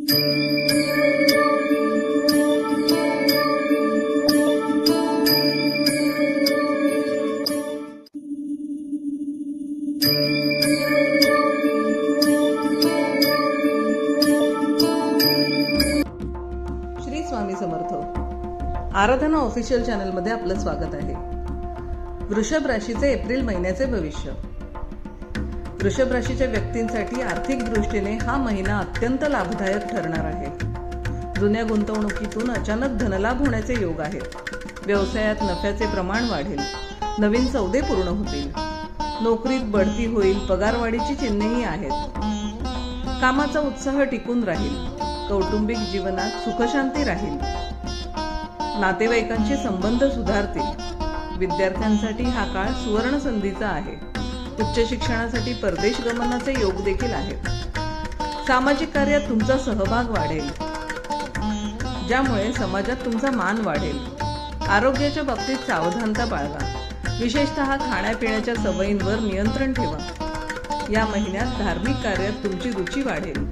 श्री स्वामी समर्थ. आराधना official channel मध्ये आपलं स्वागत आहे. वृषभ राशीचे एप्रिल महिन्याचे भविष्य. वृषभ राशीच्या व्यक्तींसाठी आर्थिक दृष्टीने हा महिना अत्यंत लाभदायक ठरणार आहे. जुन्या गुंतवणुकीतून अचानक धनलाभ होण्याचे योग आहेत. व्यवसायात नफ्याचे प्रमाण वाढेल. नवीन सौदे पूर्ण होतील. नोकरीत बढती होईल. पगारवाढीची चिन्हेही आहेत. कामाचा उत्साह टिकून राहील. कौटुंबिक जीवनात सुखशांती राहील. नातेवाईकांशी संबंध सुधारतील. विद्यार्थ्यांसाठी हा काळ सुवर्ण संधीचा आहे. उच्च शिक्षणासाठी परदेश गमनाचे योग देखील आहेत. सामाजिक कार्यात तुमचा सहभाग वाढेल, ज्यामुळे समाजात तुमचा मान वाढेल. आरोग्याच्या बाबतीत सावधानता बाळगा. विशेषतः खाण्यापिण्याच्या सवयींवर नियंत्रण ठेवा. या महिन्यात धार्मिक कार्यात तुमची रुची वाढेल.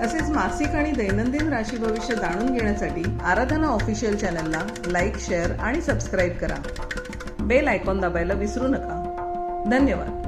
असेच मासिक आणि दैनंदिन राशी भविष्य जाणून घेण्यासाठी आराधना ऑफिशियल चॅनलला लाईक, शेअर आणि सबस्क्राईब करा. बेल आयकॉन दाबायला विसरू नका. धन्यवाद.